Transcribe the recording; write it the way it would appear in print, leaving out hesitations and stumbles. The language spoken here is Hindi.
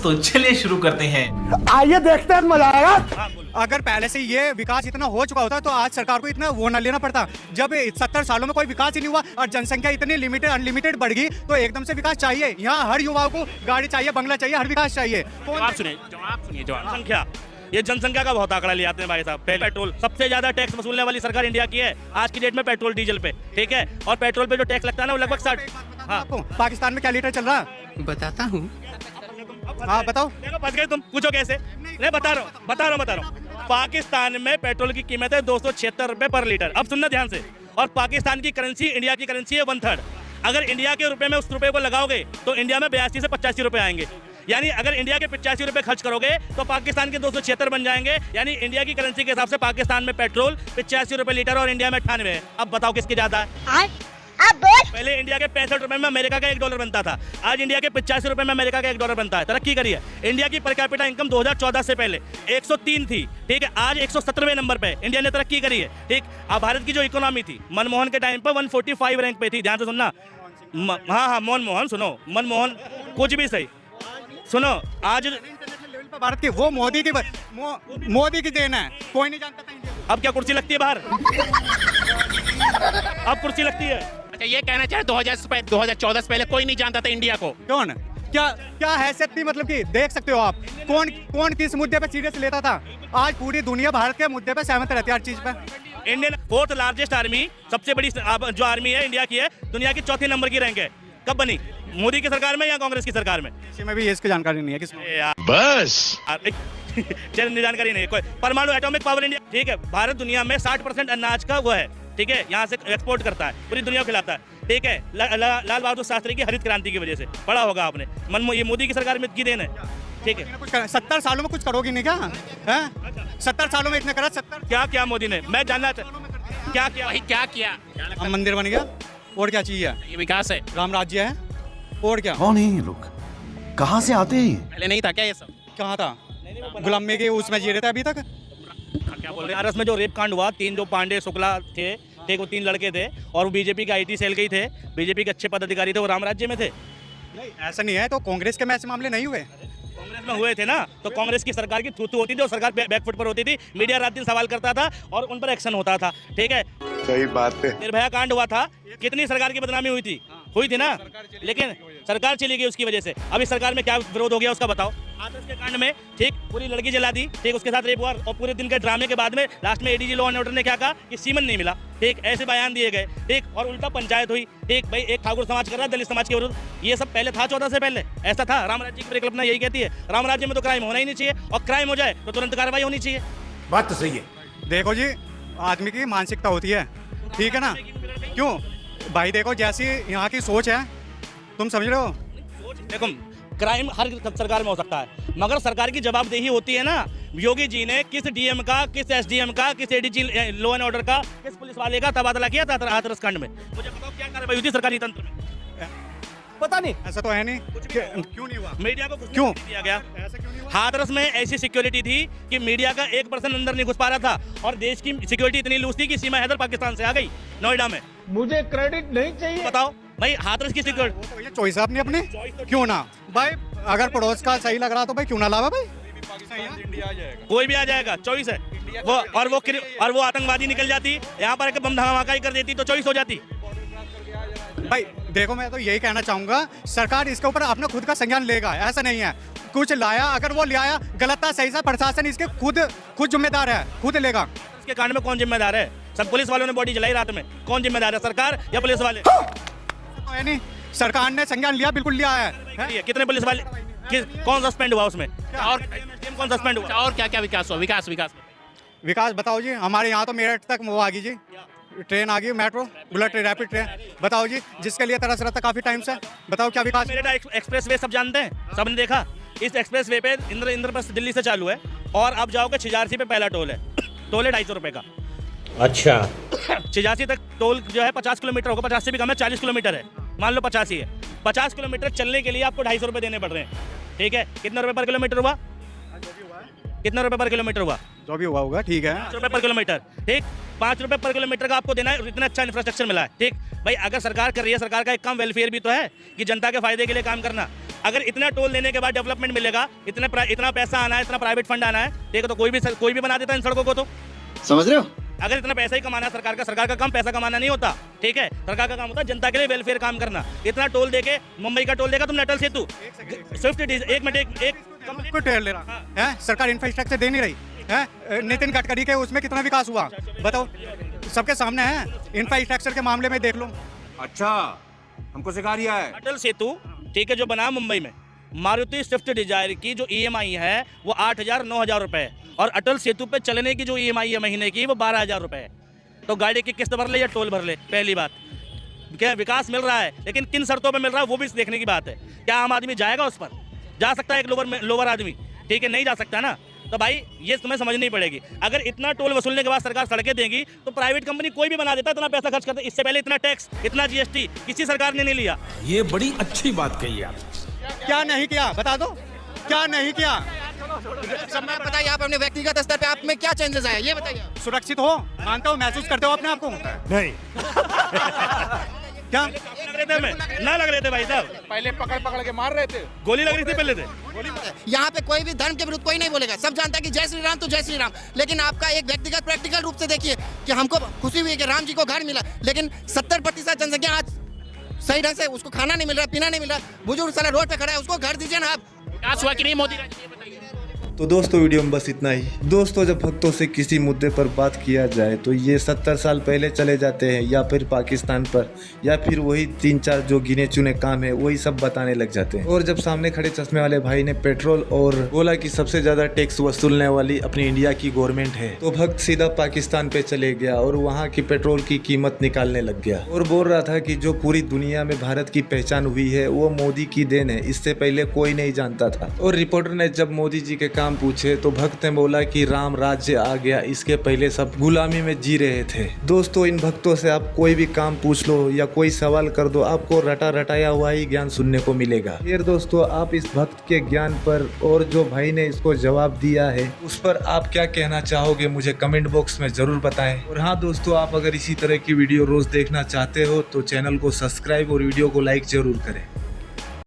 तो चलिए शुरू करते हैं। आइए देखते हैं, मजा आएगा। अगर पहले से ये विकास इतना हो चुका होता तो आज सरकार को इतना वो न लेना पड़ता। जब 70 सालों में कोई विकास ही नहीं हुआ और जनसंख्या इतनी लिमिटेड अनलिमिटेड बढ़ गई तो एकदम से विकास चाहिए। यहाँ हर युवाओं को गाड़ी चाहिए, बंगला चाहिए, हर विकास चाहिए। जवाब सुनिए जनसंख्या, ये जनसंख्या का बहुत आंकड़ा ले आते हैं भाई साहब। पेट्रोल सबसे ज्यादा टैक्स वसूलने वाली सरकार इंडिया की है आज की डेट में, पेट्रोल डीजल पे, ठीक है। और पेट्रोल पे जो टैक्स लगता है ना वो लगभग 60। हाँ, पाकिस्तान में क्या लीटर चल रहा है बताता हूँ। हाँ बताओ। देखो फंस गए तुम, पूछो कैसे। नहीं बता रहा हूँ। पाकिस्तान में पेट्रोल की कीमत है 276 रुपए पर लीटर। अब सुनना ध्यान से। और पाकिस्तान की करेंसी इंडिया की करेंसी है 1/3। अगर इंडिया के रुपए में उस रुपए को लगाओगे तो इंडिया में 82 से 85 रुपए आएंगे। यानी अगर इंडिया के 85 रुपए खर्च करोगे तो पाकिस्तान के 276 बन जाएंगे। यानी इंडिया की करेंसी के हिसाब से पाकिस्तान में पेट्रोल 85 रुपए लीटर और इंडिया में 98 है। अब बताओ किसकी ज्यादा है? पहले इंडिया के 65 रुपए में अमेरिका का $1 बनता था, आज इंडिया के 85 रुपए में अमेरिका का $1 बनता है। तरक्की करी है। इंडिया की पर कैपिटा इनकम 2014 से पहले 103 थी, ठीक है, आज 117वें नंबर पे इंडिया ने तरक्की करी है, ठीक। अब भारत की जो इकोनॉमी थी मनमोहन के टाइम पर 145 रैंक पे थी। ध्यान से सुनना। हाँ मनमोहन, सुनो, मनमोहन कुछ भी सही सुनो। आज भारत की वो मोदी की देन है, कोई नहीं जानता था इंडिया को। अब क्या कुर्सी लगती है बाहर? अब कुर्सी लगती है। अच्छा ये कहना चाहे 2014 से पहले कोई नहीं जानता था इंडिया को? कौन क्या हैसियत थी, मतलब कि देख सकते हो आप कौन किस मुद्दे पे सीरियस लेता था। आज पूरी दुनिया भारत के मुद्दे पे सहमत रहती है हर चीज पे। इंडियन 4th लार्जेस्ट आर्मी, सबसे बड़ी जो आर्मी है इंडिया की है, दुनिया की 4थे नंबर की रैंक है। कब बनी? मोदी की सरकार में या कांग्रेस की सरकार में? इसी में भी इसकी जानकारी नहीं है किसमें। बस चल जानकारी नहीं है कोई। परमाणु एटॉमिक पावर इंडिया, ठीक है। भारत दुनिया में 60% अनाज का वो है, ठीक है, यहाँ से एक्सपोर्ट करता है, पूरी दुनिया को खिलाता है, ठीक है। लाल बहादुर शास्त्री की हरित क्रांति की वजह से पढ़ा होगा आपने। ये मोदी की सरकार में की देन है, ठीक है। 70 सालों में कुछ करोगी नहीं क्या? 70 सालों में इतने करा, 70 क्या मोदी ने? मैं जानना क्या किया? हम मंदिर बन गया, और क्या चाहिए? ये विकास है, राम राज्य है, और क्या? कौन है ये लोग, कहाँ से आते हैं? पहले नहीं था क्या ये सब? कहाँ था? गुलामी के उसमें जी रहे थे अभी तक। क्या बोल रहे हैं? में जो रेप कांड हुआ, 3 जो पांडे शुक्ला थे, ठीक, वो 3 लड़के थे और वो बीजेपी के IT सेल के ही थे, बीजेपी के अच्छे पदाधिकारी थे, वो राम राज्य में थे। नहीं ऐसा नहीं है, तो कांग्रेस के में ऐसे मामले नहीं हुए? कांग्रेस में हुए थे ना, तो कांग्रेस की सरकार की थू होती थी और सरकार बैकफुट पर होती थी, मीडिया रात दिन सवाल करता था और उन पर एक्शन होता था, ठीक है। सही बात है। निर्भया कांड हुआ था, कितनी सरकार की बदनामी हुई थी ना, लेकिन सरकार चली गई उसकी वजह से। अब इस सरकार में क्या विरोध हो गया उसका बताओ। हाथरस के कांड में, ठीक, पूरी लड़की जला दी, ठीक, उसके साथ रेप हुआ और पूरे दिन के ड्रामे के बाद में लास्ट में ADG लॉ एंड ऑर्डर ने क्या कहा कि सीमन नहीं मिला, ठीक, ऐसे बयान दिए गए, ठीक, और उल्टा पंचायत हुई, ठीक। भाई एक ठाकुर समाज कर रहा है दलित समाज के विरुद्ध, ये सब पहले था 14 से पहले ऐसा था। राम राज्य की परिकल्पना यही कहती है, राम राज्य में तो क्राइम होना ही नहीं चाहिए, और क्राइम हो जाए तो तुरंत कार्रवाई होनी चाहिए। बात तो सही है। देखो जी, आदमी की मानसिकता होती है, ठीक है ना। क्यों भाई, देखो जैसी यहाँ की सोच है, तुम समझ रहे हो। देखो क्राइम हर सरकार में हो सकता है, मगर सरकार की जवाबदेही होती है ना। योगी जी ने किस DM का, किस SDM का, किस ADG लॉ एंड ऑर्डर का, किस पुलिस वाले का तबादला किया था हाथरस कांड में? मुझे बताओ क्या कार्रवाई हुई थी सरकारी तंत्र में? पता नहीं, ऐसा तो है नहीं। क्यों नहीं हुआ? मीडिया को कुछ क्यों नहीं दिया गया? ऐसा क्यों नहीं हुआ? हाथरस में ऐसी सिक्योरिटी थी कि मीडिया का 1% अंदर नहीं घुस पा रहा था, और देश की सिक्योरिटी इतनी लूज थी कि सीमा हैदर पाकिस्तान से आ गई नोएडा में। मुझे क्रेडिट नहीं चाहिए। बताओ भाई, हाथरस की सिक्योरिटी। तो ये चॉइस है अपनी अपनी, क्यों ना भाई। अगर पड़ोस का सही लग रहा तो भाई क्यों ना लावा भाई। कोई भी आ जाएगा, चॉइस है वो। और वो आतंकवादी निकल जाती, यहाँ पर बम धमाका ही कर देती तो चॉइस हो जाती। भाई देखो, मैं तो यही कहना चाहूंगा, सरकार इसके ऊपर अपना खुद का संज्ञान लेगा। ऐसा नहीं है कुछ लाया, अगर वो लाया गलत था सही था, प्रशासन इसके खुद जिम्मेदार है, खुद लेगा। इसके कांड में कौन जिम्मेदार है? सब पुलिस वालों ने बॉडी जलाई रात में, कौन जिम्मेदार है, सरकार या पुलिस वाले? तो है नहीं, सरकार ने संज्ञान लिया, बिल्कुल लिया है। कितने पुलिस वाले, कौन सस्पेंड हुआ उसमें, और कौन सस्पेंड हुआ? और क्या विकास हुआ? विकास बताओ जी। हमारे यहाँ तो मेरठ तक वो आ गई जी, ट्रेन आ गई, मेट्रो, बुलेट रैपिड ट्रेन। बताओ जी, जिसके लिए तरस रहा था काफी टाइम से, बताओ क्या विकास? मेरठ एक्सप्रेस वे सब जानते हैं, सबने देखा। इस एक्सप्रेस वे पे इंद्रप्रस्थ दिल्ली से चालू है, और अब जाओगे छिजारसी पे पहला टोल है। टोल है 250 रुपए का। अच्छा, छिजारसी तक टोल जो है 50 किलोमीटर होगा, 50 से भी कम है, 40 किलोमीटर है, मान लो 50 ही है। 50 किलोमीटर चलने के लिए आपको 250 रुपए देने पड़ रहे हैं, ठीक है। कितना रुपए पर किलोमीटर हुआ? कितना रुपए पर किलोमीटर हुआ? जो भी हुआ होगा, ठीक है। 5 रुपए पर किलोमीटर, ठीक। 5 रुपए पर किलोमीटर का आपको देना है, इतना अच्छा इंफ्रास्ट्रक्चर मिला है, ठीक। भाई अगर सरकार कर रही है, सरकार का एक काम वेलफेयर भी तो है कि जनता के फायदे के लिए काम करना। अगर इतना टोल देने के बाद डेवलपमेंट मिलेगा, इतना पैसा आना है, इतना प्राइवेट फंड आना है, ठीक है, तो कोई भी बना देता है इन सड़कों को। तो समझ रहे हो? अगर इतना पैसा ही कमाना है सरकार का काम पैसा कमाना नहीं होता, ठीक है, सरकार का काम होता है जनता के लिए वेलफेयर काम करना। इतना टोल देके मुंबई का टोल देगा तुमने अटल सेतु, स्विफ्ट एक मिनट एक को टोल ले रहा है, सरकार इंफ्रास्ट्रक्चर दे नहीं रही है। नितिन गडकरी के उसमें कितना विकास हुआ बताओ, सबके सामने है। इंफ्रास्ट्रक्चर के मामले में देख लो। अच्छा, हमको सिखा रिया है। अटल सेतु, ठीक है, जो बना मुंबई में, मारुति स्विफ्ट डिजायर की जो EMI है वो 8,000 9,000 रुपए है, और अटल सेतु पे चलने की जो EMI है महीने की वो 12,000 रुपए है। तो गाड़ी की किस्त भर ले या टोल भर ले, पहली बात क्या विकास मिल रहा है, लेकिन किन शर्तों पे मिल रहा है वो भी देखने की बात है। क्या आम आदमी जाएगा उस पर? जा सकता है एक लोअर आदमी, ठीक है, नहीं जा सकता ना। तो भाई ये तुम्हें समझनी पड़ेगी। अगर इतना टोल वसूलने के बाद सरकार सड़कें देगी तो प्राइवेट कंपनी कोई भी बना देता है, इतना पैसा खर्च करता है। इससे पहले इतना टैक्स, इतना GST किसी सरकार ने नहीं लिया। ये बड़ी अच्छी बात कही आप। क्या नहीं किया बता दो, क्या नहीं किया? सब मैं बताइए, आप अपने व्यक्तिगत स्तर पे आप में क्या चेंजेस आए ये बताइए। सुरक्षित हो, मानते हो, महसूस करते हो अपने आप को? नहीं। क्या लग रहे थे हमें? ना लग रहे थे भाई साहब, पहले पकड़ के मार रहे थे। गोली लग रही थी पहले से। यहाँ पे कोई भी धर्म के विरुद्ध कोई नहीं बोलेगा, सब जानता है कि जय श्री राम तो जय श्री राम। लेकिन आपका एक व्यक्तिगत प्रैक्टिकल रूप से देखिए कि हमको खुशी हुई कि राम जी को घर मिला, लेकिन 70% जनसंख्या आज सही ढंग से उसको खाना नहीं मिल रहा, पीना नहीं मिल रहा। बुजुर्ग साला रोड पे खड़ा है, उसको घर दीजिए ना आप। विकास हुआ कि नहीं मोदी राज में, बताइए। तो दोस्तों वीडियो में बस इतना ही। दोस्तों जब भक्तों से किसी मुद्दे पर बात किया जाए तो ये 70 साल पहले चले जाते हैं, या फिर पाकिस्तान पर, या फिर वही 3-4 जो गिने चुने काम है वही सब बताने लग जाते हैं। और जब सामने खड़े चश्मे वाले भाई ने पेट्रोल और बोला कि सबसे ज्यादा टैक्स वसूलने वाली अपनी इंडिया की गवर्नमेंट है, तो भक्त सीधा पाकिस्तान पे चले गया और वहाँ की पेट्रोल की कीमत निकालने लग गया और बोल रहा था कि जो पूरी दुनिया में भारत की पहचान हुई है वो मोदी की देन है, इससे पहले कोई नहीं जानता था। और रिपोर्टर ने जब मोदी जी के काम पूछे तो भक्त ने बोला कि राम राज्य आ गया, इसके पहले सब गुलामी में जी रहे थे। दोस्तों इन भक्तों से आप कोई भी काम पूछ लो या कोई सवाल कर दो, आपको रटा रटाया हुआ ही ज्ञान सुनने को मिलेगा। फिर दोस्तों आप इस भक्त के ज्ञान पर और जो भाई ने इसको जवाब दिया है उस पर आप क्या कहना चाहोगे मुझे कमेंट बॉक्स में जरूर बताएं। और हाँ दोस्तों, आप अगर इसी तरह की वीडियो रोज देखना चाहते हो तो चैनल को सब्सक्राइब और वीडियो को लाइक जरूर करें।